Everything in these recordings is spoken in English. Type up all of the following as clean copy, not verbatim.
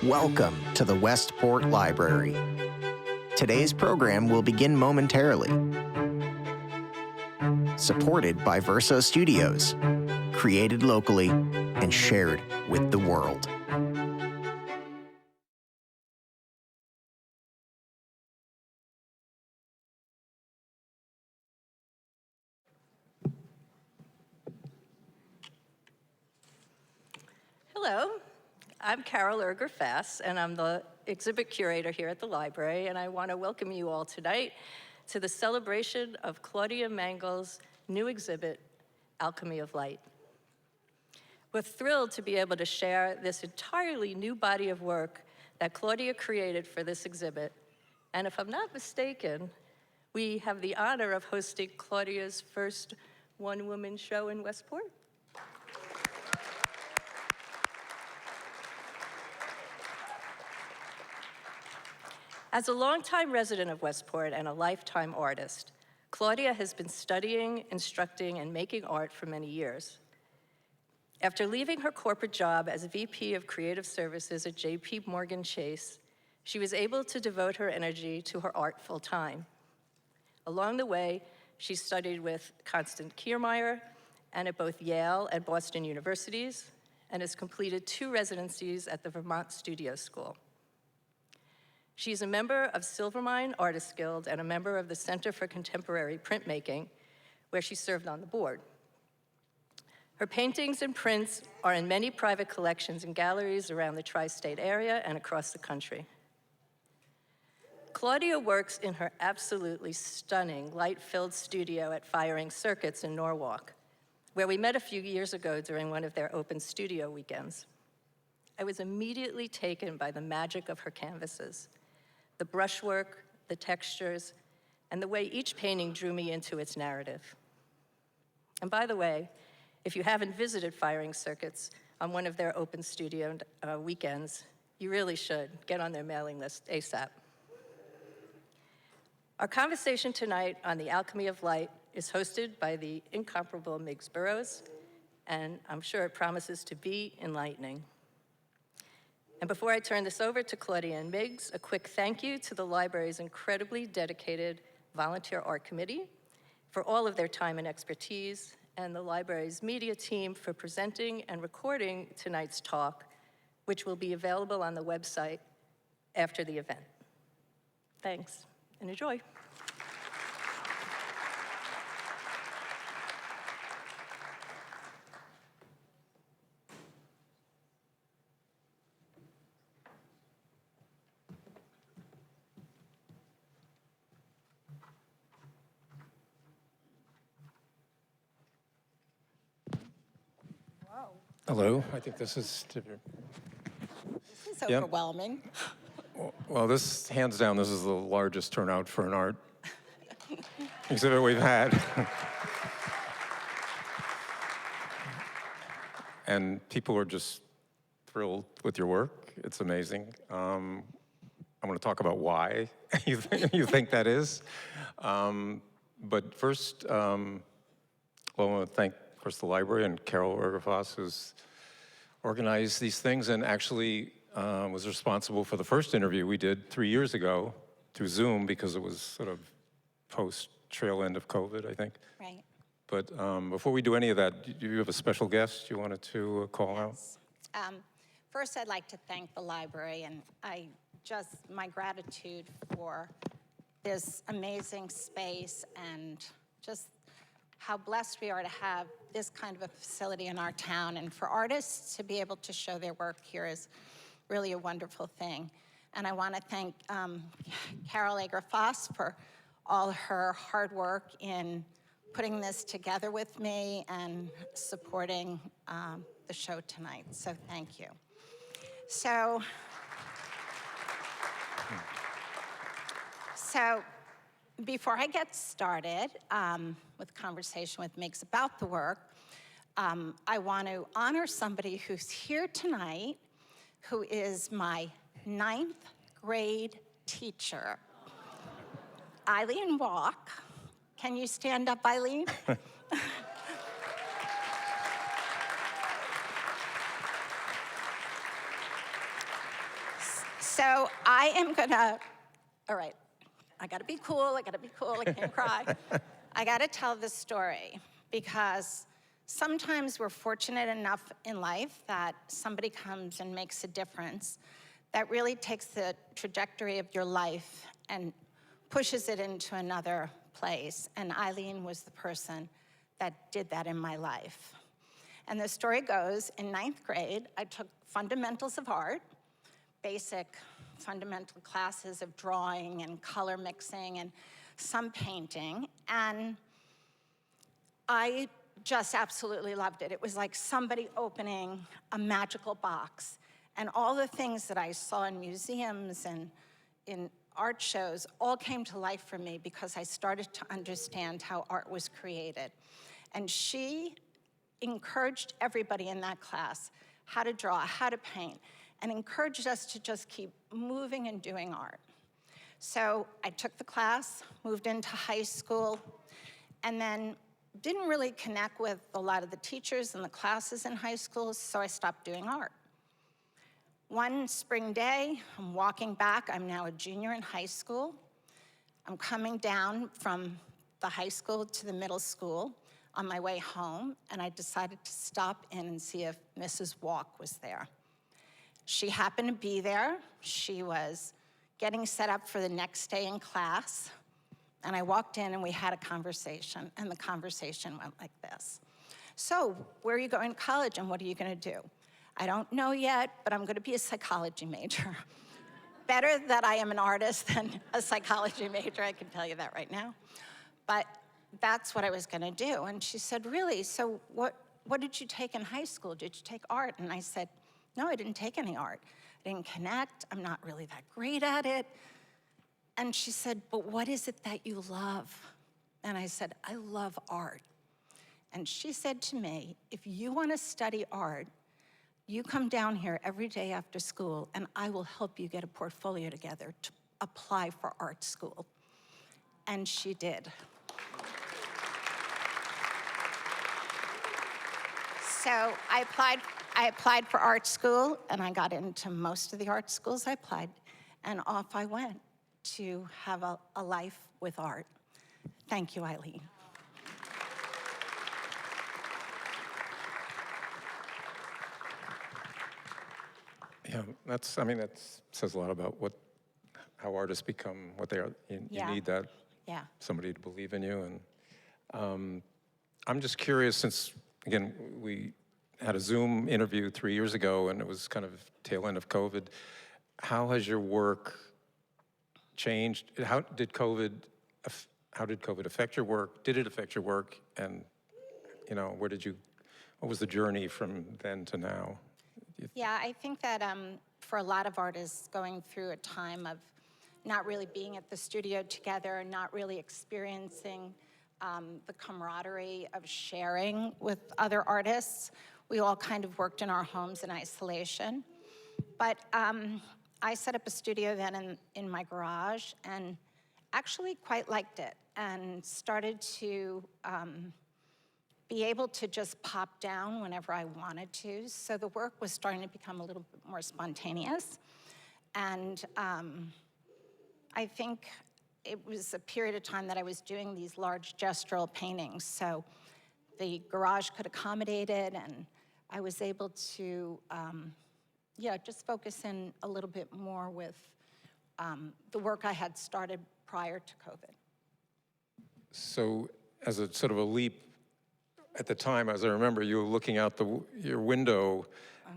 Welcome to the Westport Library. Today's program will begin momentarily. Supported by Verso Studios, created locally and shared with the world. Hello, I'm Carol Erger-Fass, and I'm the exhibit curator here at the library, and I want to welcome you all tonight to the celebration of Claudia Mengel's new exhibit, Alchemy of Light. We're thrilled to be able to share this entirely new body of work that Claudia created for this exhibit, and if I'm not mistaken, we have the honor of hosting Claudia's first one-woman show in Westport. As a longtime resident of Westport and a lifetime artist, Claudia has been studying, instructing, and making art for many years. After leaving her corporate job as VP of Creative Services at J.P. Morgan Chase, she was able to devote her energy to her art full-time. Along the way, she studied with Constance Kiermaier and at both Yale and Boston universities, and has completed 2 residencies at the Vermont Studio School. She's a member of Silvermine Artists Guild and a member of the Center for Contemporary Printmaking, where she served on the board. Her paintings and prints are in many private collections and galleries around the tri-state area and across the country. Claudia works in her absolutely stunning light-filled studio at Firing Circuits in Norwalk, where we met a few years ago during one of their open studio weekends. I was immediately taken by the magic of her canvases, the brushwork, the textures, and the way each painting drew me into its narrative. And by the way, if you haven't visited Firing Circuits on one of their open studio weekends, you really should get on their mailing list ASAP. Our conversation tonight on the Alchemy of Light is hosted by the incomparable Miggs Boroughs, and I'm sure it promises to be enlightening. And before I turn this over to Claudia and Miggs, a quick thank you to the library's incredibly dedicated volunteer art committee for all of their time and expertise, and the library's media team for presenting and recording tonight's talk, which will be available on the website after the event. Thanks, and enjoy. Hello, I think this is... This is overwhelming. Well, this, hands down, this is the largest turnout for an art exhibit we've had. And people are just thrilled with your work. It's amazing. I want to talk about why you think that is. But first, well, I want to thank, of course, the library and Carol Erger-Fass, who's organized these things and actually was responsible for the first interview we did 3 years ago through Zoom because it was sort of post-trail end of COVID, I think. Right. But before we do any of that, do you have a special guest you wanted to call out? First, I'd like to thank the library, and my gratitude for this amazing space and just how blessed we are to have this kind of a facility in our town, and for artists to be able to show their work here is really a wonderful thing. And I want to thank Carol Erger-Fass for all her hard work in putting this together with me and supporting the show tonight, so thank you. So before I get started with conversation with Miggs about the work, I want to honor somebody who's here tonight, who is my 9th grade teacher, Eileen Walk. Can you stand up, Eileen? So I am gonna, all right, I gotta be cool, I can't cry. I gotta tell this story because sometimes we're fortunate enough in life that somebody comes and makes a difference that really takes the trajectory of your life and pushes it into another place. And Eileen was the person that did that in my life. And the story goes, in 9th grade, I took fundamentals of art, basic fundamental classes of drawing and color mixing and some painting, and I just absolutely loved it. It was like somebody opening a magical box, and all the things that I saw in museums and in art shows all came to life for me because I started to understand how art was created. And she encouraged everybody in that class how to draw, how to paint, and encouraged us to just keep moving and doing art. So I took the class, moved into high school, and then didn't really connect with a lot of the teachers and the classes in high school, so I stopped doing art. One spring day, I'm walking back. I'm now a junior in high school. I'm coming down from the high school to the middle school on my way home, and I decided to stop in and see if Mrs. Walk was there. She happened to be there. She was getting set up for the next day in class, and I walked in and we had a conversation, and the conversation went like this. So, where are you going to college and what are you gonna do? I don't know yet, but I'm gonna be a psychology major. Better that I am an artist than a psychology major, I can tell you that right now. But that's what I was gonna do. And she said, really, so what did you take in high school? Did you take art? And I said, no, I didn't take any art. I didn't connect, I'm not really that great at it. And she said, but what is it that you love? And I said, I love art. And she said to me, if you wanna study art, you come down here every day after school and I will help you get a portfolio together to apply for art school. And she did. So I applied for art school and I got into most of the art schools I applied, and off I went to have a life with art. Thank you, Eileen. Yeah, that says a lot about how artists become what they are. You need that, somebody to believe in you. And I'm just curious, since, again, we had a Zoom interview 3 years ago and it was kind of tail end of COVID, how has your work changed? How did COVID affect your work? Did it affect your work? And, what was the journey from then to now? Yeah, I think that for a lot of artists going through a time of not really being at the studio together, not really experiencing the camaraderie of sharing with other artists, we all kind of worked in our homes in isolation. But I set up a studio then in my garage and actually quite liked it and started to be able to just pop down whenever I wanted to. So the work was starting to become a little bit more spontaneous. And I think it was a period of time that I was doing these large gestural paintings. So the garage could accommodate it, and I was able to, just focus in a little bit more with the work I had started prior to COVID. So as a sort of a leap, at the time, as I remember, you were looking out your window,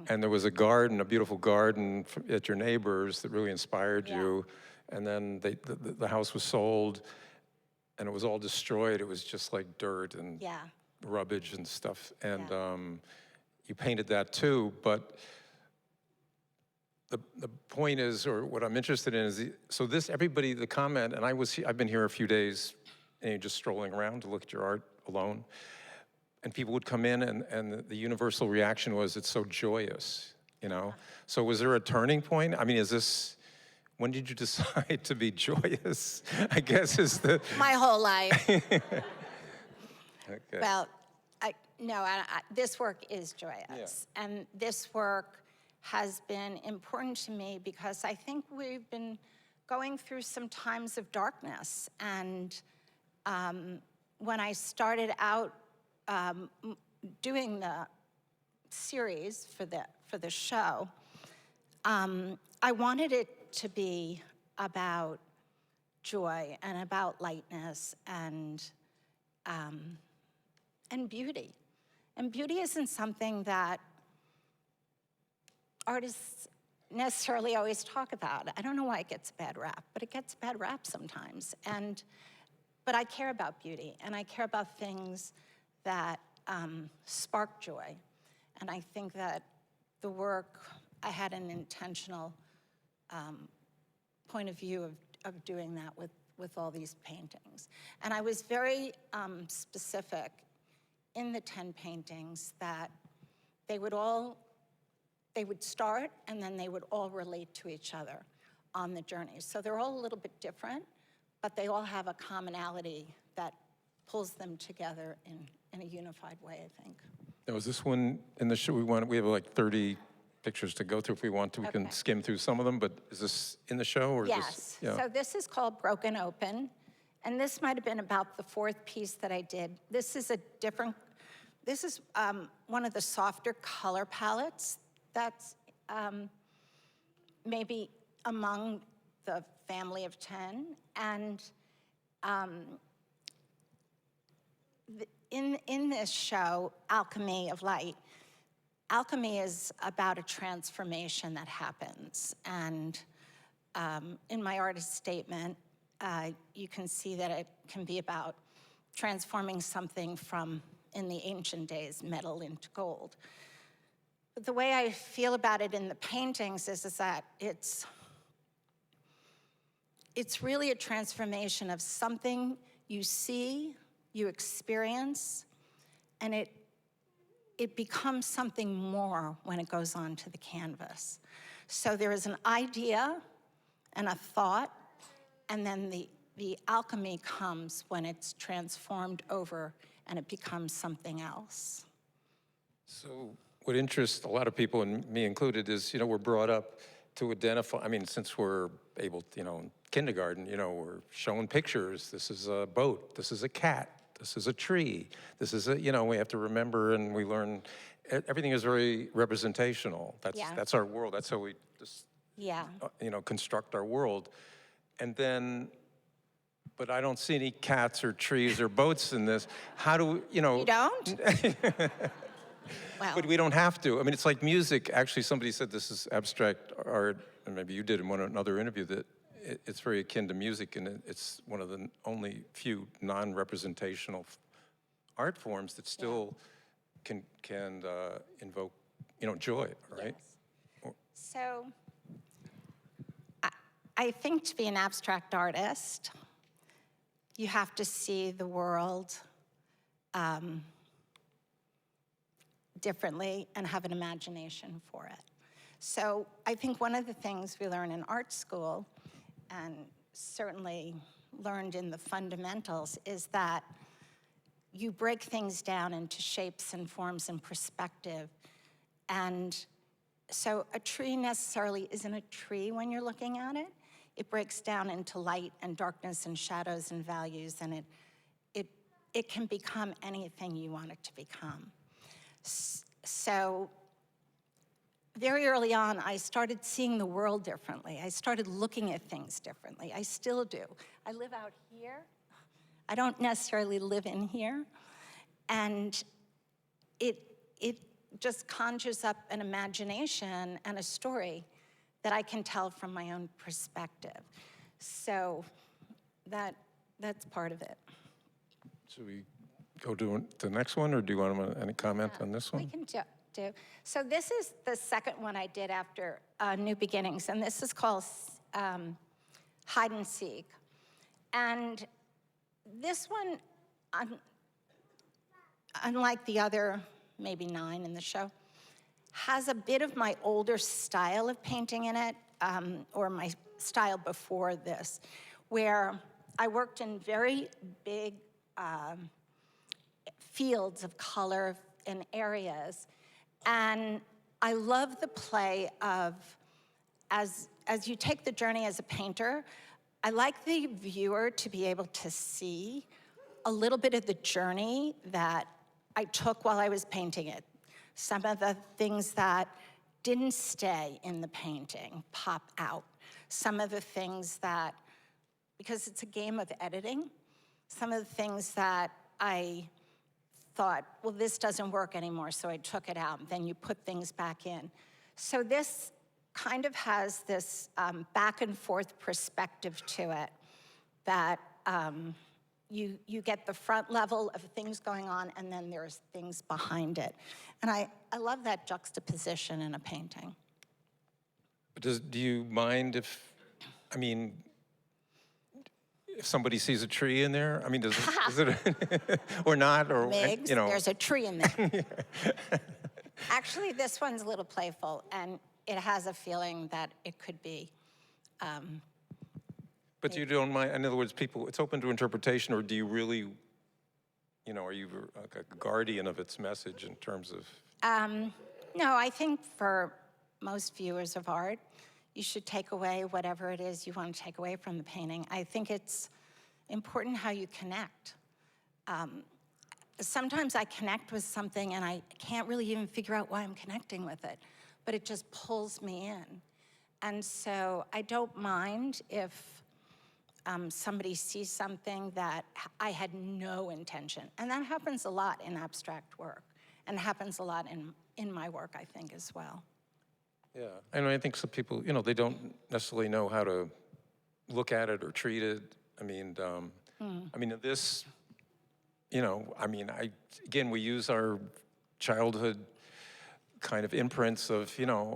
and there was a garden, a beautiful garden at your neighbor's that really inspired you. And then the house was sold, and it was all destroyed. It was just like dirt and rubbish and stuff. And you painted that too. But the point is, or what I'm interested in is, the comment, and I've been here a few days, and just strolling around to look at your art alone. And people would come in, and the universal reaction was, it's so joyous, So was there a turning point? I mean, when did you decide to be joyous? I guess is the... My whole life. Okay. Well, this work is joyous. Yeah. And this work has been important to me because I think we've been going through some times of darkness. And when I started out doing the series for the show, I wanted it to be about joy and about lightness and beauty. And beauty isn't something that artists necessarily always talk about. I don't know why it gets a bad rap, but it gets a bad rap sometimes. But I care about beauty, and I care about things that spark joy. And I think that the work, I had an intentional point of view of doing that with all these paintings. And I was very specific in the 10 paintings that they would start and then they would all relate to each other on the journey. So they're all a little bit different, but they all have a commonality that pulls them together in a unified way, I think. Now, is this one in the show? We have like 30 pictures to go through if we want to. We can skim through some of them, but is this in the show? Or yes. Is this, yeah. So this is called Broken Open, and this might have been about the 4th piece that I did. This is one of the softer color palettes that's maybe among the family of 10. And in this show, Alchemy of Light, alchemy is about a transformation that happens. And in my artist statement, you can see that it can be about transforming something from, in the ancient days, metal into gold. But the way I feel about it in the paintings is that it's really a transformation of something you see, you experience, and it becomes something more when it goes onto the canvas. So there is an idea and a thought, and then the alchemy comes when it's transformed over and it becomes something else. So what interests a lot of people, and me included, is, we're brought up to identify, since we're able to, in kindergarten, we're showing pictures. This is a boat, this is a cat, this is a tree, this is we have to remember, and we learn, everything is very representational. That's our world, that's how we just, construct our world. And then, but I don't see any cats or trees or boats in this. How do we, You don't? Well. But we don't have to. It's like music. Actually, somebody said this is abstract art, and maybe you did in another interview, that it's very akin to music, and it's one of the only few non-representational art forms that still can invoke, joy, right? Yes. So, I think to be an abstract artist, you have to see the world differently and have an imagination for it. So I think one of the things we learn in art school, and certainly learned in the fundamentals, is that you break things down into shapes and forms and perspective. And so a tree necessarily isn't a tree when you're looking at it. It breaks down into light and darkness and shadows and values, and it can become anything you want it to become. So very early on, I started seeing the world differently. I started looking at things differently. I still do. I live out here. I don't necessarily live in here. And it just conjures up an imagination and a story that I can tell from my own perspective. So that's part of it. Should we go to the next one, or do you want any comment on this one? We can do. So this is the second one I did after New Beginnings, and this is called Hide and Seek. And this one, unlike the other maybe 9 in the show, has a bit of my older style of painting in it, or my style before this, where I worked in very big fields of color and areas. And I love the play of, as you take the journey as a painter, I like the viewer to be able to see a little bit of the journey that I took while I was painting it. Some of the things that didn't stay in the painting pop out. Some of the things that, because it's a game of editing, some of the things that I thought, well, this doesn't work anymore, so I took it out. Then you put things back in. So this kind of has this back and forth perspective to it that you get the front level of things going on, and then there's things behind it. And I love that juxtaposition in a painting. Do you mind if somebody sees a tree in there? I mean, is it, or not, or, Miggs, you know? there's a tree in there. Actually, this one's a little playful, and it has a feeling that it could be. But you don't mind, in other words, people, it's open to interpretation, or do you really, are you like a guardian of its message in terms of? No, I think for most viewers of art, you should take away whatever it is you want to take away from the painting. I think it's important how you connect. Sometimes I connect with something and I can't really even figure out why I'm connecting with it, but it just pulls me in. And so I don't mind if somebody sees something that I had no intention. And that happens a lot in abstract work, and happens a lot in my work, I think, as well. Yeah, and I think some people, they don't necessarily know how to look at it or treat it. I mean, this, again, we use our childhood kind of imprints of,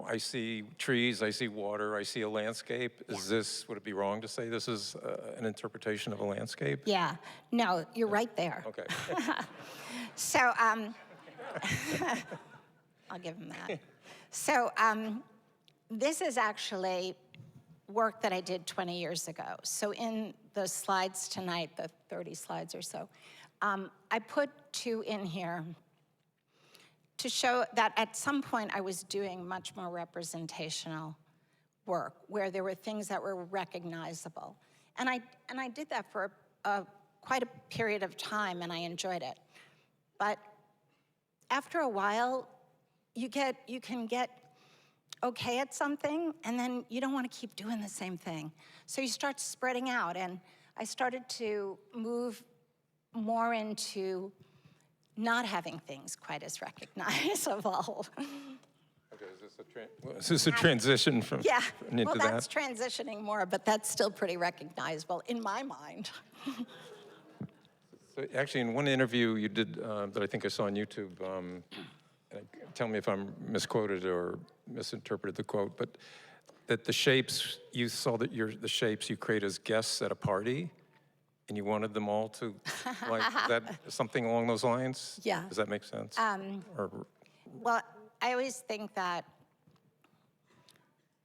I see trees, I see water, I see a landscape. Yeah. Would it be wrong to say this is an interpretation of a landscape? Yeah, no, you're right there. Okay. So, I'll give him that. So, this is actually work that I did 20 years ago. So in the slides tonight, the 30 slides or so, I put 2 in here to show that at some point I was doing much more representational work, where there were things that were recognizable. And I did that for quite a period of time, and I enjoyed it. But after a while, you can get okay at something, and then you don't want to keep doing the same thing. So you start spreading out, and I started to move more into not having things quite as recognizable. Okay, is this a transition from Yeah, into well, that? that's transitioning more, but that's still pretty recognizable in my mind. So actually, in one interview you did that I think I saw on YouTube, tell me if I'm misquoted or misinterpreted the quote, but that the shapes, you saw that the shapes you create as guests at a party, and you wanted them all to, like, is that something along those lines? Yeah. Does that make sense? Well, I always think that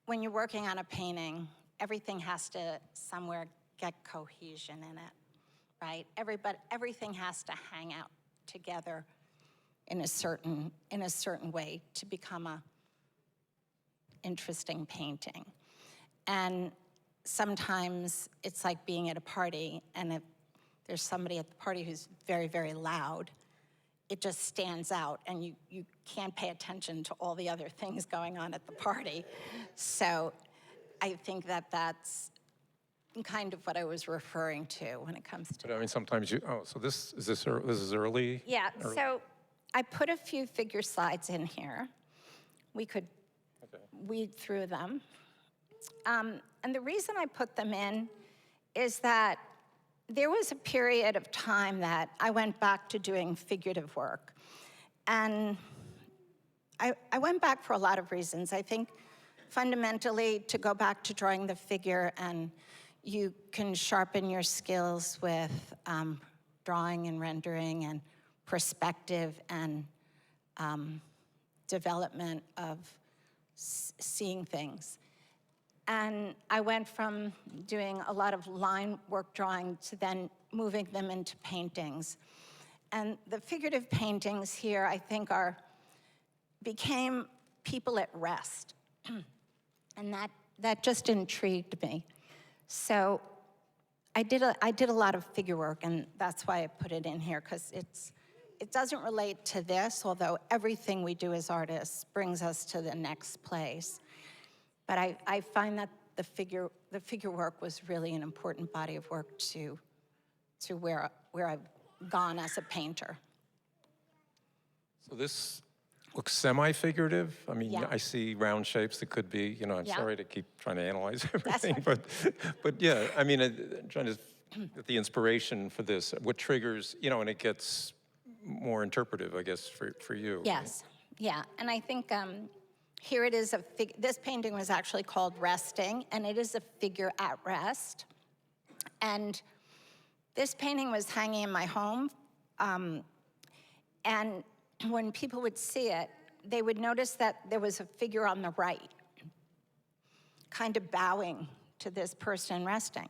when you're working on a painting, everything has to somewhere get cohesion in it, right? Everything has to hang out together in a certain way to become a interesting painting. And sometimes it's like being at a party, and if there's somebody at the party who's very, very loud, it just stands out, and you can't pay attention to all the other things going on at the party. So I think that that's kind of what I was referring to when it comes to. But I mean, sometimes so this is early? Yeah, so I put a few figure slides in here. We could weed through them. And the reason I put them in is that there was a period of time that I went back to doing figurative work. And I went back for a lot of reasons. I think fundamentally to go back to drawing the figure, and you can sharpen your skills with drawing and rendering and perspective and development of seeing things. And I went from doing a lot of line work drawing to then moving them into paintings. And the figurative paintings here, I think, became people at rest. And that just intrigued me. So I did a lot of figure work, and that's why I put it in here, because it doesn't relate to this, although everything we do as artists brings us to the next place. But I find that the figure work was really an important body of work to where I've gone as a painter. So this looks semi-figurative. I mean, Yeah. I see round shapes that could be, I'm Yeah. sorry to keep trying to analyze everything, right. but yeah, I mean, trying to get the inspiration for this, what triggers, and it gets more interpretive, I guess, for you. Yes, yeah, and I think here it is, this painting was actually called Resting, and it is a figure at rest. And this painting was hanging in my home, and when people would see it, they would notice that there was a figure on the right, kind of bowing to this person resting.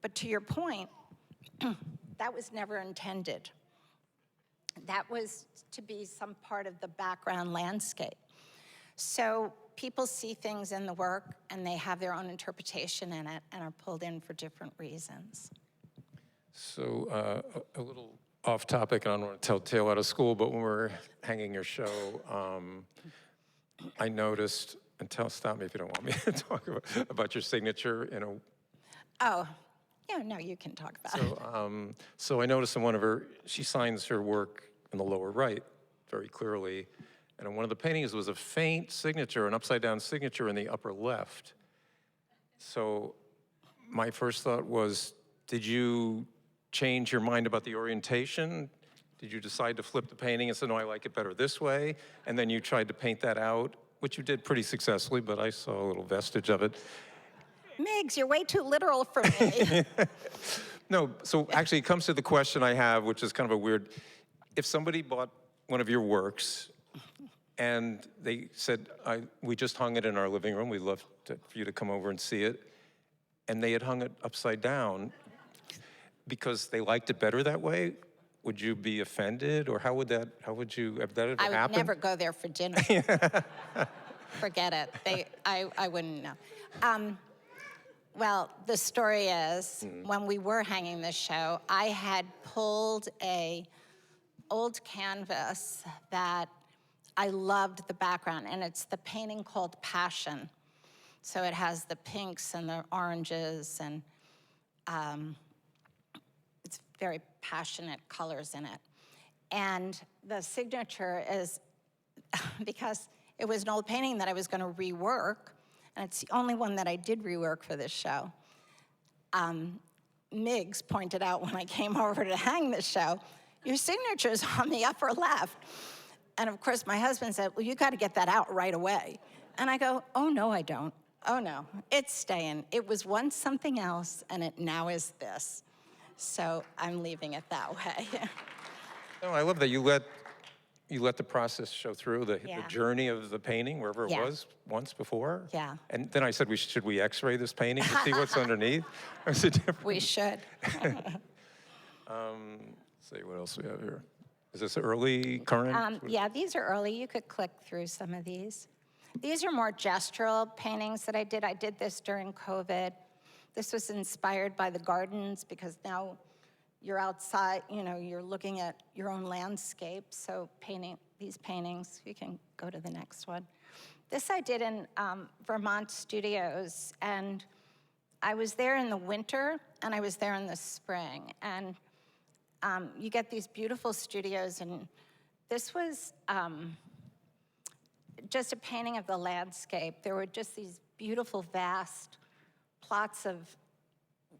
But to your point, that was never intended. That was to be some part of the background landscape. So people see things in the work and they have their own interpretation in it and are pulled in for different reasons. So a little off topic, and I don't want to tell tale out of school, but when we were hanging your show, I noticed, and stop me if you don't want me to talk about your signature in a. Oh, yeah, no, you can talk about it. So I noticed in one of she signs her work in the lower right very clearly, and in one of the paintings was a faint signature, an upside down signature in the upper left. So my first thought was, did you change your mind about the orientation? Did you decide to flip the painting and say, no, I like it better this way? And then you tried to paint that out, which you did pretty successfully, but I saw a little vestige of it. Miggs, you're way too literal for me. No, so actually it comes to the question I have, which is kind of a weird, if somebody bought one of your works and they said, we just hung it in our living room, we'd love for you to come over and see it, and they had hung it upside down because they liked it better that way, would you be offended, or how would you, have that ever happened? I would never go there for dinner. Forget it. I wouldn't know. Well, the story is, when we were hanging this show, I had pulled a old canvas that I loved the background, and it's the painting called Passion. So it has the pinks and the oranges, and it's very passionate colors in it. And the signature is, because it was an old painting that I was gonna rework, and it's the only one that I did rework for this show. Miggs pointed out when I came over to hang this show, your signature's on the upper left. And of course, my husband said, well, you gotta get that out right away. And I go, oh no, I don't. Oh no, it's staying. It was once something else, and it now is this. So I'm leaving it that way. No, I love that you let the process show through the journey of the painting, wherever it was once before. Yeah. And then I said, should we x-ray this painting to see what's underneath? Is it different? We should. Let's see, what else we have here? Is this early, current? Yeah, these are early. You could click through some of these. These are more gestural paintings that I did. I did this during COVID. This was inspired by the gardens, because now you're outside, you're looking at your own landscape. So painting these paintings, you can go to the next one. This I did in Vermont Studios, and I was there in the winter, and I was there in the spring. And you get these beautiful studios, and this was just a painting of the landscape. There were just these beautiful, vast plots of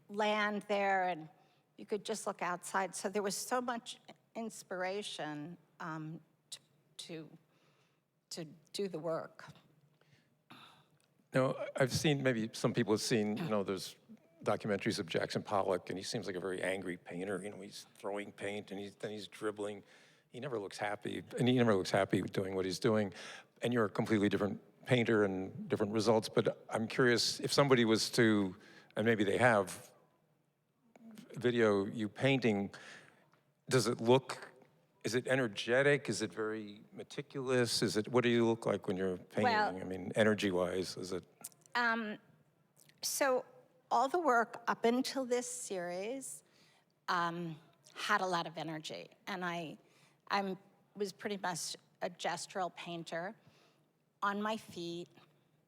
land there, and you could just look outside. So there was so much inspiration to do the work. No, I've seen, maybe some people have seen, there's documentaries of Jackson Pollock, and he seems like a very angry painter. He's throwing paint, and then he's dribbling. He never looks happy, and he never looks happy with doing what he's doing. And you're a completely different painter and different results, but I'm curious if somebody was to, and maybe they have, video you painting, does it look Is it energetic? Is it very meticulous? What do you look like when you're painting? Well- I mean, energy-wise, is it? So all the work up until this series had a lot of energy, and I was pretty much a gestural painter on my feet,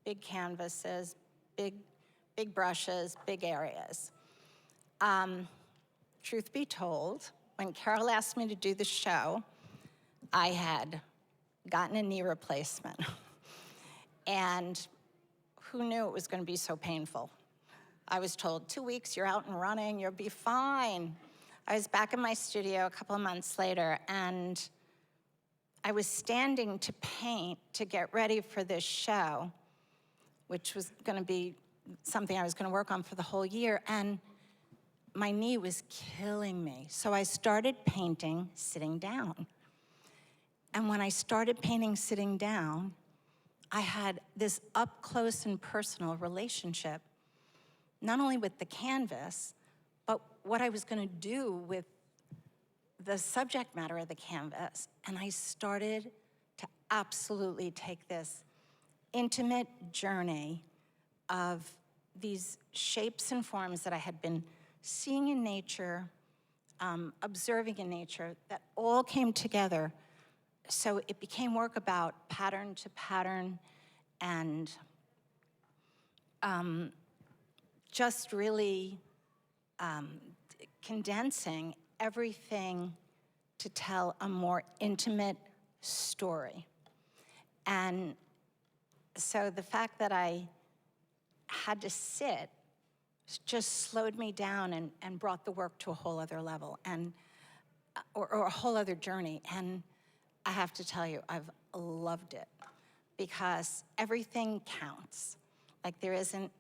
big canvases, big brushes, big areas. Truth be told, when Carol asked me to do the show, I had gotten a knee replacement. And who knew it was going to be so painful? I was told, 2 weeks, you're out and running, you'll be fine. I was back in my studio a couple of months later, and I was standing to paint to get ready for this show, which was going to be something I was going to work on for the whole year, and my knee was killing me. So I started painting sitting down. And when I started painting sitting down, I had this up close and personal relationship, not only with the canvas, but what I was going to do with the subject matter of the canvas. And I started to absolutely take this intimate journey of these shapes and forms that I had been seeing in nature, observing in nature, that all came together. So it became work about pattern to pattern and just really condensing everything to tell a more intimate story. And so the fact that I had to sit just slowed me down and brought the work to a whole other level, and or a whole other journey. And I have to tell you, I've loved it, because everything counts. Like, there isn't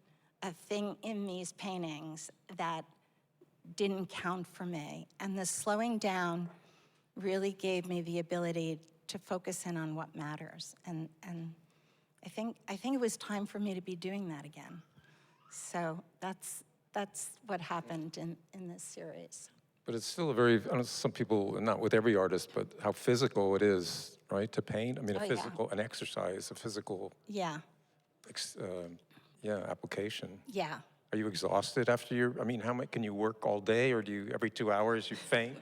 a thing in these paintings that didn't count for me. And the slowing down really gave me the ability to focus in on what matters. And I think it was time for me to be doing that again. So that's what happened in this series. But it's still a very, I know some people, not with every artist, but how physical it is, right, to paint? I mean, Oh, a yeah. physical, an exercise, a physical, Yeah, application. yeah. Are you exhausted after I mean, how much, can you work all day, or do you, every 2 hours, you faint?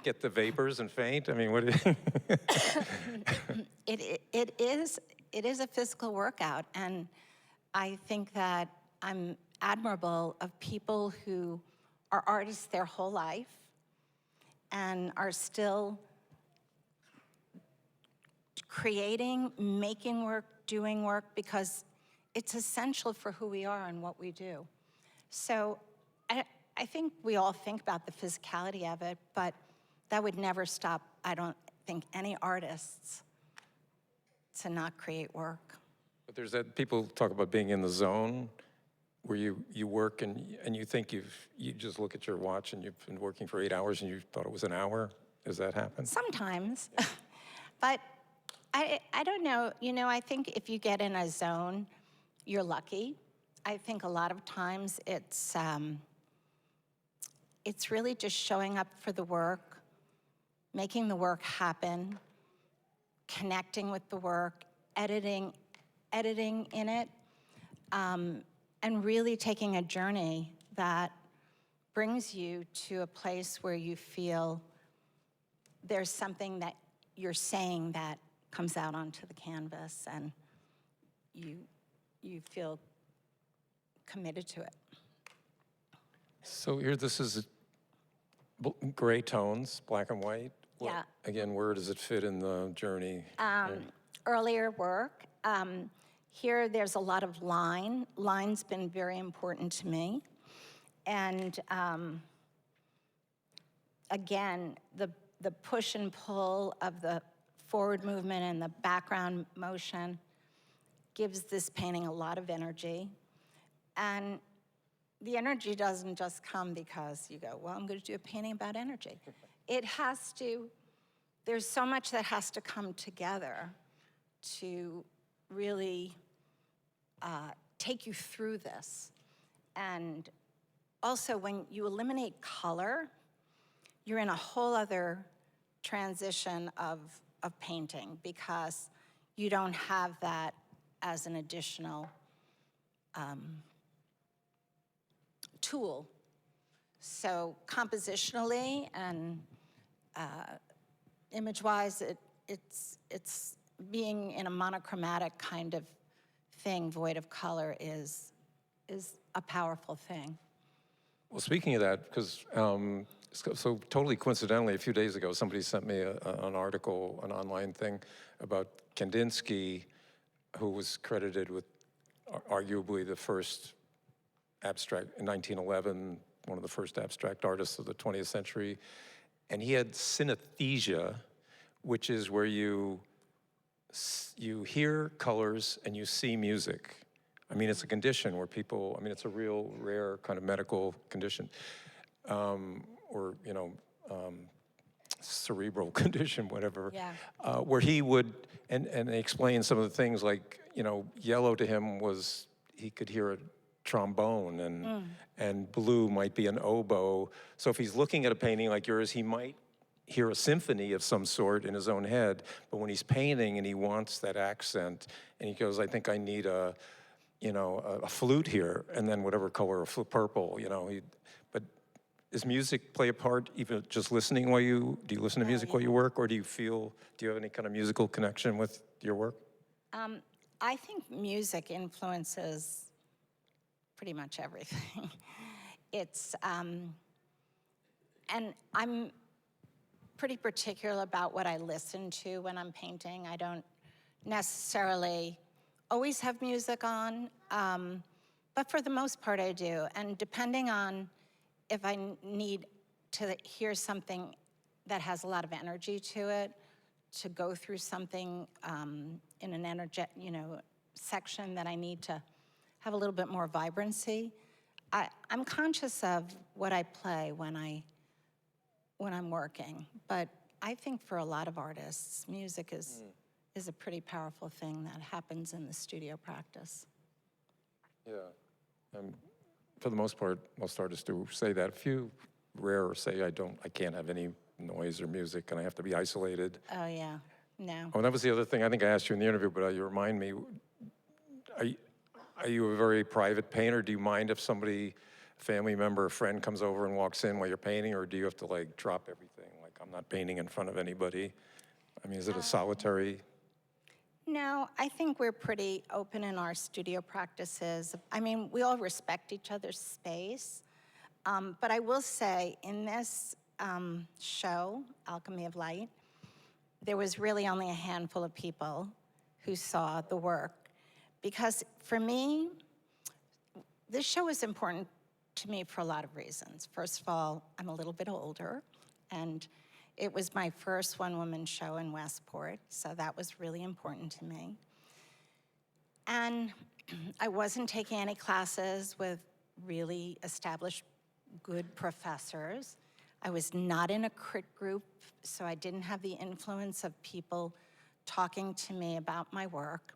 Get the vapors and faint? I mean, what do you? It is a physical workout, and I think that I'm admirable of people who are artists their whole life and are still creating, making work, doing work, because it's essential for who we are and what we do. So I think we all think about the physicality of it, but that would never stop, I don't think, any artists to not create work. But there's that, people talk about being in the zone, where you work and you think you just look at your watch and you've been working for 8 hours and you thought it was an hour. Does that happen? Sometimes, but I don't know. You know, I think if you get in a zone, you're lucky. I think a lot of times it's really just showing up for the work, making the work happen, connecting with the work, editing in it, and really taking a journey that brings you to a place where you feel there's something that you're saying that comes out onto the canvas, and you feel committed to it. So here, this is gray tones, black and white. Yeah. Again, where does it fit in the journey? Earlier work. Here, there's a lot of line. Line's been very important to me. And again, the push and pull of the forward movement and the background motion gives this painting a lot of energy. And the energy doesn't just come because you go, well, I'm going to do a painting about energy. It has to, there's so much that has to come together to really take you through this. And also, when you eliminate color, you're in a whole other transition of painting, because you don't have that as an additional tool. So compositionally and image-wise, it's being in a monochromatic kind of thing, void of color, is a powerful thing. Well, speaking of that, because so totally coincidentally, a few days ago, somebody sent me an article, an online thing about Kandinsky, who was credited with arguably the first abstract, in 1911, one of the first abstract artists of the 20th century. And he had synesthesia, which is where you hear colors and you see music. I mean, it's a condition where people, I mean, it's a real rare kind of medical condition, or, you know, cerebral condition, whatever, Yeah. where he would, and they explain some of the things like, you know, yellow to him was, he could hear a trombone, and blue might be an oboe. So if he's looking at a painting like yours, he might hear a symphony of some sort in his own head, but when he's painting and he wants that accent, and he goes, I think I need a flute here, and then whatever color, purple, you know. But does music play a part, even just listening while do you listen to music while you work, or do you have any kind of musical connection with your work? I think music influences pretty much everything. It's, and I'm pretty particular about what I listen to when I'm painting. I don't necessarily always have music on, but for the most part I do. And depending on if I need to hear something that has a lot of energy to it, to go through something in an energetic, section that I need to have a little bit more vibrancy, I'm conscious of what I play when I'm working. But I think for a lot of artists, music is a pretty powerful thing that happens in the studio practice. Yeah, for the most part, most artists do say that. A few rare say I can't have any noise or music, and I have to be isolated. Oh yeah, no. Oh, and that was the other thing I think I asked you in the interview, but you remind me, are you a very private painter? Do you mind if somebody, family member, a friend comes over and walks in while you're painting, or do you have to like drop everything? Like, I'm not painting in front of anybody. I mean, is it a solitary? No, I think we're pretty open in our studio practices. I mean, we all respect each other's space. But I will say, in this show, Alchemy of Light, there was really only a handful of people who saw the work. Because for me, this show is important to me for a lot of reasons. First of all, I'm a little bit older, and it was my first one-woman show in Westport, so that was really important to me. And I wasn't taking any classes with really established, good professors. I was not in a crit group, so I didn't have the influence of people talking to me about my work.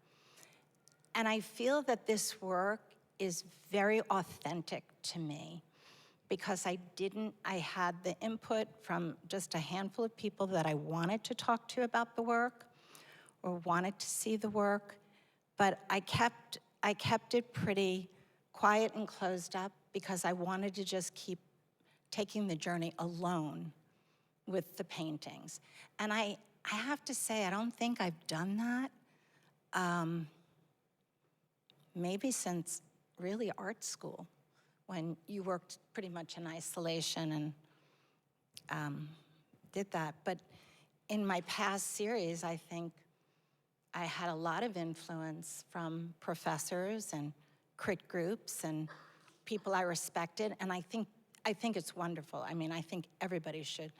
And I feel that this work is very authentic to me, because I had the input from just a handful of people that I wanted to talk to about the work or wanted to see the work, but I kept it pretty quiet and closed up because I wanted to just keep taking the journey alone with the paintings. And I have to say, I don't think I've done that maybe since really art school, when you worked pretty much in isolation and did that. But in my past series, I think I had a lot of influence from professors and crit groups and people I respected, and I think it's wonderful. I mean, I think everybody should,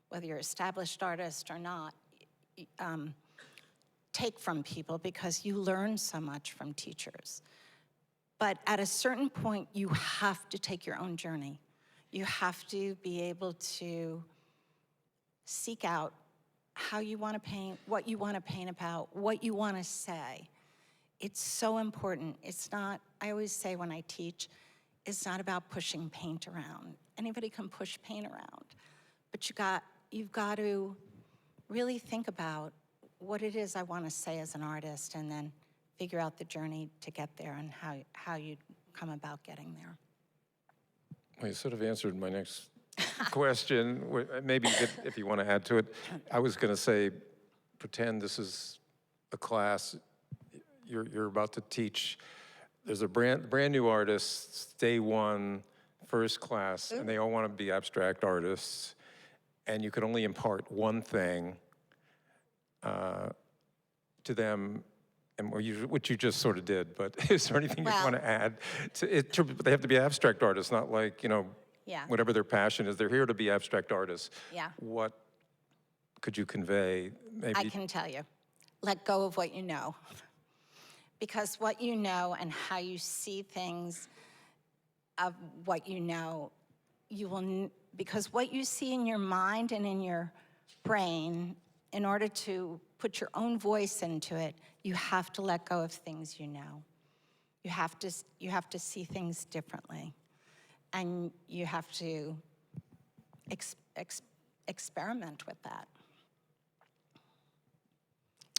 whether you're an established artist or not, take from people, because you learn so much from teachers. But at a certain point, you have to take your own journey. You have to be able to seek out how you want to paint, what you want to paint about, what you want to say. It's so important. It's not, I always say when I teach, it's not about pushing paint around. Anybody can push paint around, but you've got to really think about what it is I want to say as an artist, and then figure out the journey to get there and how you'd come about getting there. Well, you sort of answered my next question. Maybe if you want to add to it. I was going to say, pretend this is a class you're about to teach. There's a brand new artist, day one, first class, and they all want to be abstract artists, and you could only impart one thing to them, and which you just sort of did, but is there anything you want to add to it? They have to be abstract artists, not like, whatever their passion is. They're here to be abstract artists. Yeah. What could you convey? Maybe I can tell you, let go of what you know. Because what you know and how you see things of what you know, because what you see in your mind and in your brain, in order to put your own voice into it, you have to let go of things you know. You have to see things differently. And you have to experiment with that.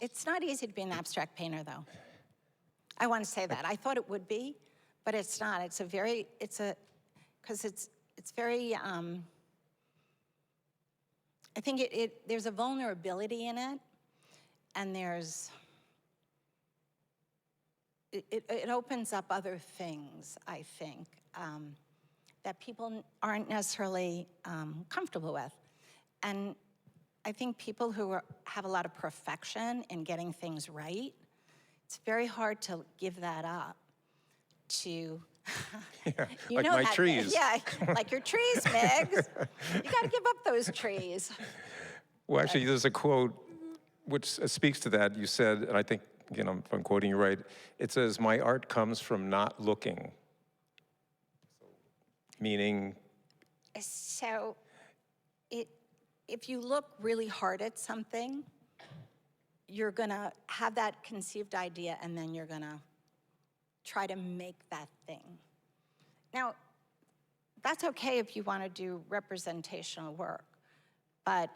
It's not easy to be an abstract painter, though. I want to say that. I thought it would be, but it's not. Because it's very, I think there's a vulnerability in it, and it opens up other things, I think, that people aren't necessarily comfortable with. And I think people who have a lot of perfection in getting things right, it's very hard to give that up to, like my trees. Yeah, like your trees, Miggs. You gotta give up those trees. Well, actually, there's a quote which speaks to that. You said, and I think, if I'm quoting you right, it says, "My art comes from not looking." Meaning? So, if you look really hard at something, you're gonna have that conceived idea, and then you're gonna try to make that thing. Now, that's okay if you wanna do representational work, but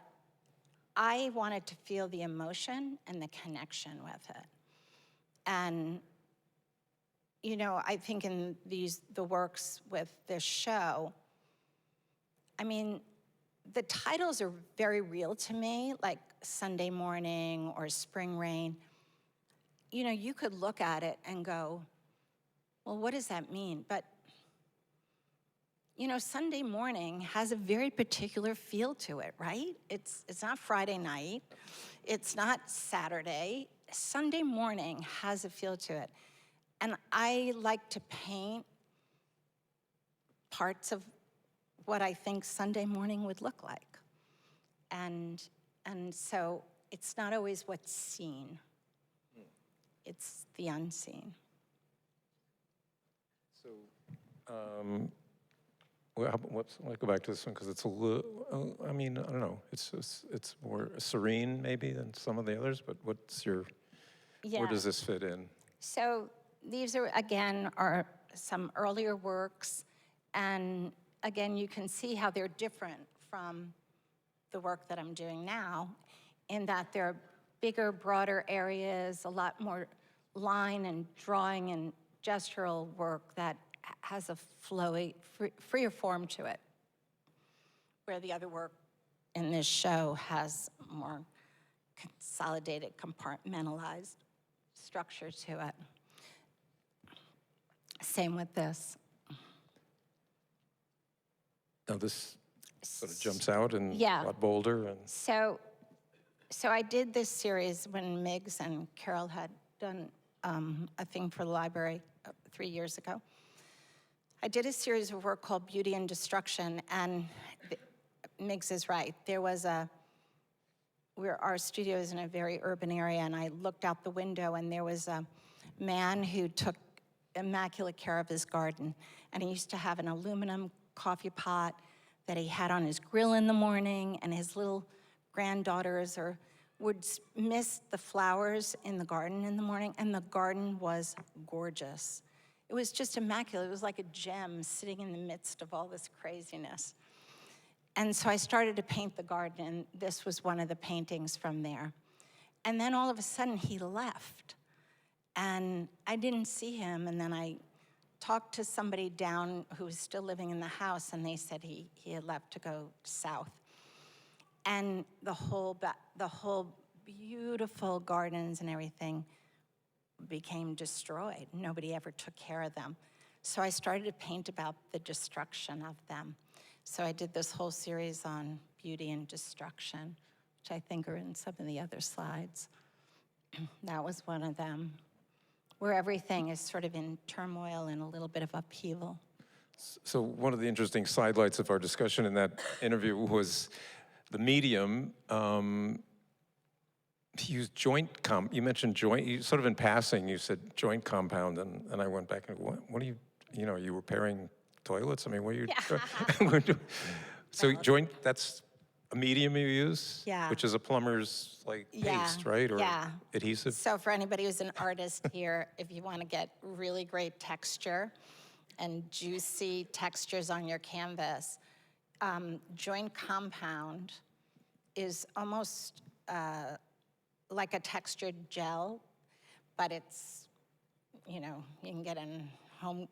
I wanted to feel the emotion and the connection with it. And, I think in the works with this show, I mean, the titles are very real to me, like Sunday Morning or Spring Rain. You could look at it and go, well, what does that mean? But, Sunday morning has a very particular feel to it, right? It's not Friday night. It's not Saturday. Sunday morning has a feel to it. And I like to paint parts of what I think Sunday morning would look like. And so it's not always what's seen. It's the unseen. So, let's go back to this one because it's a little, I don't know. It's more serene maybe than some of the others, but where does this fit in? So these are some earlier works, and again, you can see how they're different from the work that I'm doing now, in that they're bigger, broader areas, a lot more line and drawing and gestural work that has a flowy, freer form to it, where the other work in this show has more consolidated, compartmentalized structure to it. Same with this. Now this sort of jumps out and a lot bolder. And So I did this series when Miggs and Carol had done a thing for the library 3 years ago. I did a series of work called Beauty and Destruction, and Miggs is right. Our studio is in a very urban area, and I looked out the window, and there was a man who took immaculate care of his garden, and he used to have an aluminum coffee pot that he had on his grill in the morning, and his little granddaughters would miss the flowers in the garden in the morning, and the garden was gorgeous. It was just immaculate. It was like a gem sitting in the midst of all this craziness. And so I started to paint the garden, and this was one of the paintings from there. And then all of a sudden he left, and I didn't see him, and then I talked to somebody down who was still living in the house, and they said he had left to go south. And the whole beautiful gardens and everything became destroyed. Nobody ever took care of them. So I started to paint about the destruction of them. So I did this whole series on beauty and destruction, which I think are in some of the other slides. That was one of them, where everything is sort of in turmoil and a little bit of upheaval. So one of the interesting sidelights of our discussion in that interview was the medium. You used you mentioned joint, you sort of in passing, you said joint compound, and I went back and what are you are you repairing toilets? I mean, what are you So joint, that's a medium you use? Yeah. Which is a plumber's paste, right? Or adhesive? So for anybody who's an artist here, if you want to get really great texture and juicy textures on your canvas, joint compound is almost like a textured gel, but it's, you can get in Home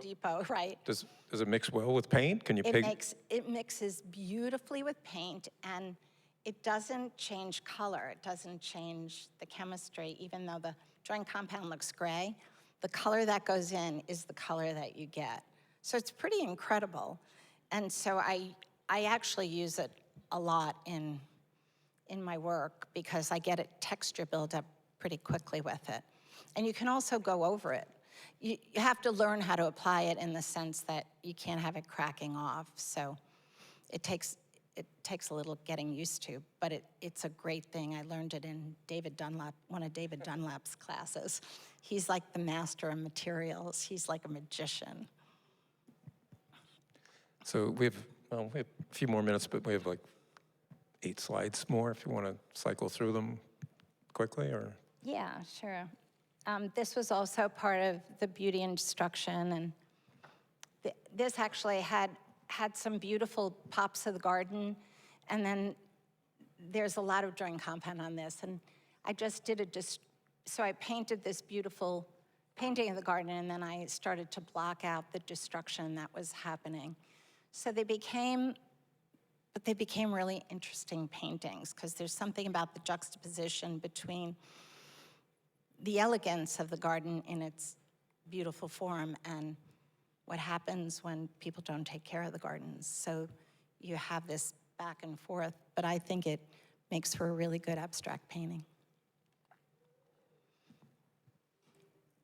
Depot, right? Does it mix well with paint? Can you It mixes beautifully with paint, and it doesn't change color. It doesn't change the chemistry, even though the joint compound looks gray. The color that goes in is the color that you get. So it's pretty incredible. And so I actually use it a lot in my work because I get a texture buildup pretty quickly with it. And you can also go over it. You have to learn how to apply it in the sense that you can't have it cracking off. So it takes a little getting used to, but it's a great thing. I learned it in one of David Dunlap's classes. He's like the master of materials. He's like a magician. So we have a few more minutes, but we have 8 slides more if you want to cycle through them quickly, or? Yeah, sure. This was also part of the beauty and destruction, and this actually had some beautiful pops of the garden, and then there's a lot of joint compound on this, and I just did so I painted this beautiful painting of the garden, and then I started to block out the destruction that was happening. So they became really interesting paintings, because there's something about the juxtaposition between the elegance of the garden in its beautiful form and what happens when people don't take care of the gardens. So you have this back and forth, but I think it makes for a really good abstract painting.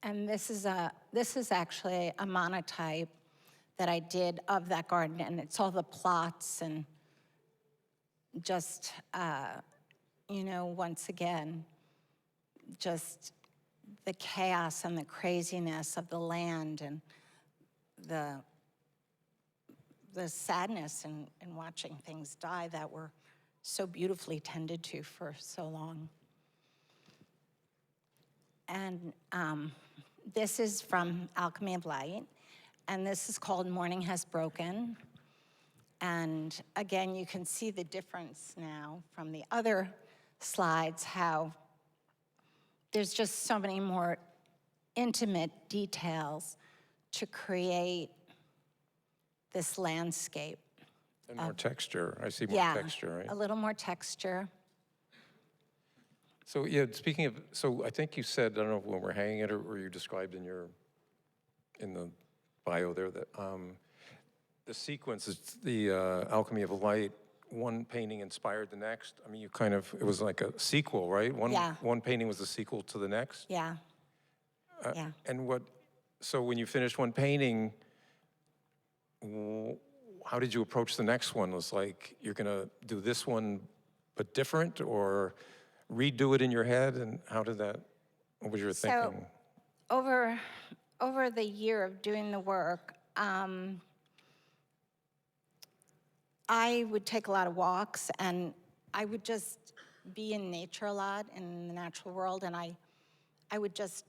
And this is actually a monotype that I did of that garden, and it's all the plots and just, once again, just the chaos and the craziness of the land and the sadness in watching things die that were so beautifully tended to for so long. And this is from Alchemy of Light, and this is called Morning Has Broken. And again, you can see the difference now from the other slides, how there's just so many more intimate details to create this landscape. And more texture. I see more texture, right? A little more texture. So speaking of, I think you said, I don't know when we're hanging it or you described in the bio there that the sequence is the Alchemy of Light. One painting inspired the next. I mean, it was like a sequel, right? One painting was the sequel to the next? Yeah. Yeah. And so when you finished one painting, how did you approach the next one? Was you're gonna do this one but different, or redo it in your head? And what was your thinking? Over the year of doing the work, I would take a lot of walks, and I would just be in nature a lot, in the natural world, and I would just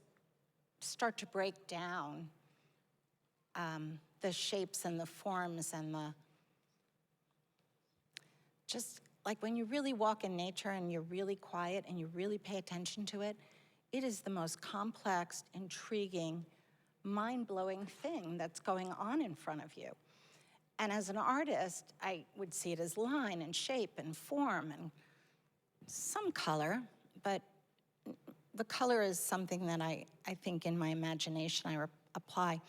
start to break down the shapes and the forms and just like when you really walk in nature and you're really quiet and you really pay attention to it, it is the most complex, intriguing, mind-blowing thing that's going on in front of you. And as an artist, I would see it as line and shape and form and some color, but the color is something that I think in my imagination I apply.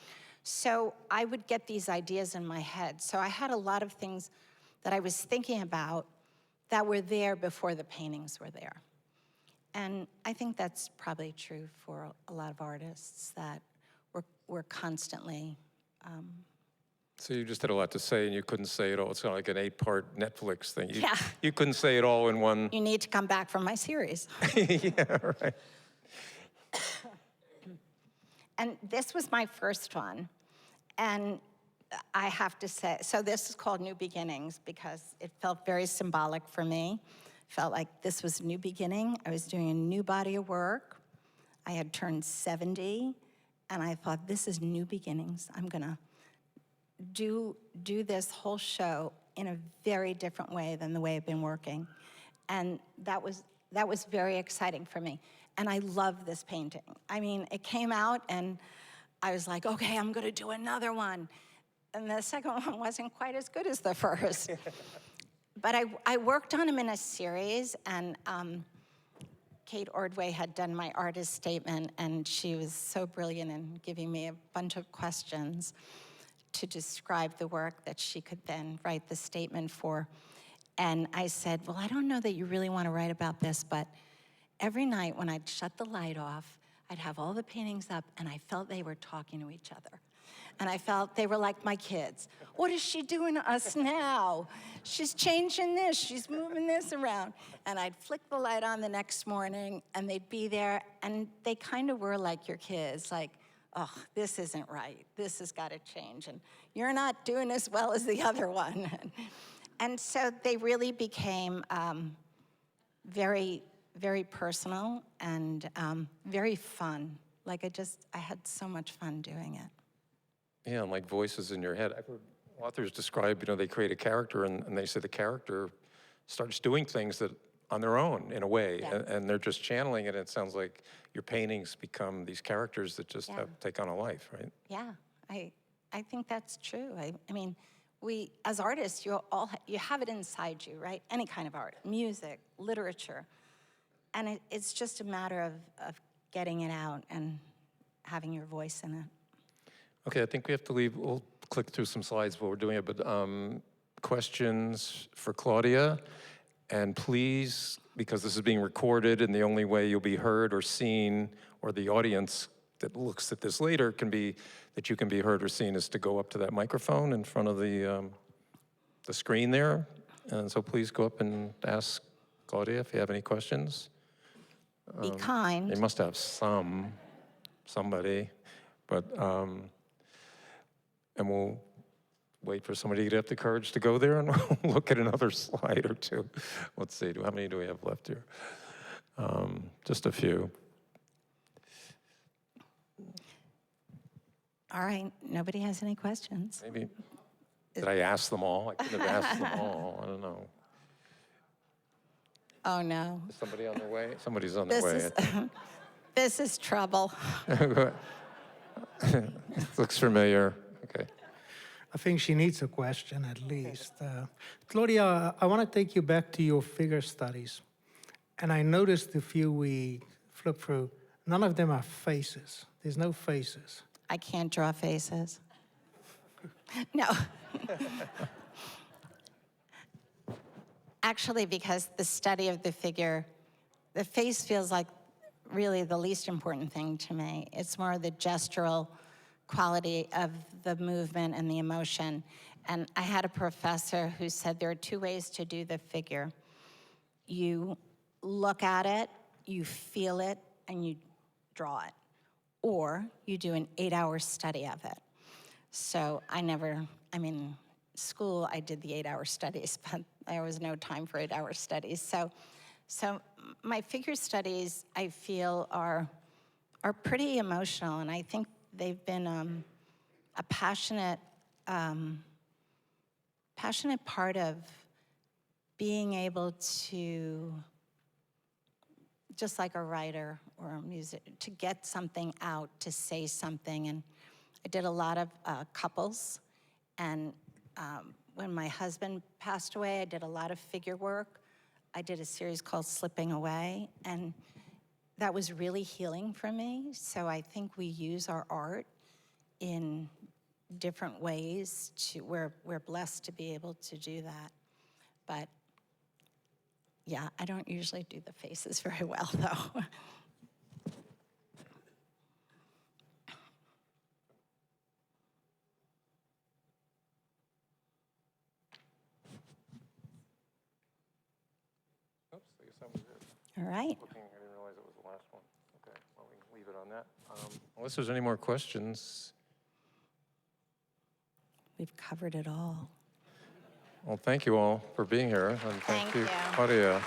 So I would get these ideas in my head. So I had a lot of things that I was thinking about that were there before the paintings were there. And I think that's probably true for a lot of artists, that we're constantly... So you just had a lot to say, and you couldn't say it all. It's kind of like an 8-part Netflix thing. Yeah. You couldn't say it all in one. You need to come back from my series. Yeah, right. And this was my first one. And I have to say, so this is called New Beginnings because it felt very symbolic for me. Felt like this was a new beginning. I was doing a new body of work. I had turned 70, and I thought, this is new beginnings. I'm gonna do this whole show in a very different way than the way I've been working. And that was very exciting for me. And I love this painting. I mean, it came out and I was like, okay, I'm gonna do another one. And the second one wasn't quite as good as the first. But I worked on them in a series, and Kate Ordway had done my artist statement, and she was so brilliant in giving me a bunch of questions to describe the work that she could then write the statement for. And I said, well, I don't know that you really want to write about this, but every night when I'd shut the light off, I'd have all the paintings up, and I felt they were talking to each other. And I felt they were like my kids. What is she doing to us now? She's changing this, she's moving this around. And I'd flick the light on the next morning, and they'd be there, and they kind of were like your kids, like, oh, this isn't right. This has got to change. And you're not doing as well as the other one. And so they really became very, very personal and very fun. Like I had so much fun doing it. Yeah, and like voices in your head. I've heard authors describe, they create a character and they say the character starts doing things that on their own, in a way, Yeah. and they're just channeling it. It sounds like your paintings become these characters that just take on a life, right? Yeah, I think that's true. I mean, we, as artists, you have it inside you, right? Any kind of art, music, literature. And it's just a matter of getting it out and having your voice in it. Okay, I think we have to leave. We'll click through some slides while we're doing it, but questions for Claudia. And please, because this is being recorded and the only way you'll be heard or seen, or the audience that looks at this later can be, that you can be heard or seen, is to go up to that microphone in front of the screen there. And so please go up and ask Claudia if you have any questions. Be kind. They must have somebody, but, and we'll wait for somebody to get up the courage to go there and we'll look at another slide or two. Let's see, how many do we have left here? Just a few. All right, nobody has any questions. Maybe, did I ask them all? I couldn't have asked them all, I don't know. Oh, no. Is somebody on their way? Somebody's on their way. This is trouble. Looks familiar, okay. I think she needs a question at least. Claudia, I want to take you back to your figure studies. And I noticed the few we flipped through, none of them are faces. There's no faces. I can't draw faces. No. Actually, because the study of the figure, the face feels like really the least important thing to me. It's more the gestural quality of the movement and the emotion. And I had a professor who said there are two ways to do the figure. You look at it, you feel it, and you draw it. Or you do an 8-hour study of it. So school, I did the 8-hour studies, but there was no time for 8-hour studies. So my figure studies, I feel, are pretty emotional, and I think they've been a passionate part of being able to, just like a writer or a music, to get something out, to say something. And I did a lot of couples. And when my husband passed away, I did a lot of figure work. I did a series called Slipping Away. And that was really healing for me. So I think we use our art in different ways. We're blessed to be able to do that. But yeah, I don't usually do the faces very well, though. Oops, I guess that was it. All right. Looking, I didn't realize it was the last one. Okay, well, we can leave it on that. Unless there's any more questions. We've covered it all. Well, thank you all for being here, and thank Thank you, you. Claudia.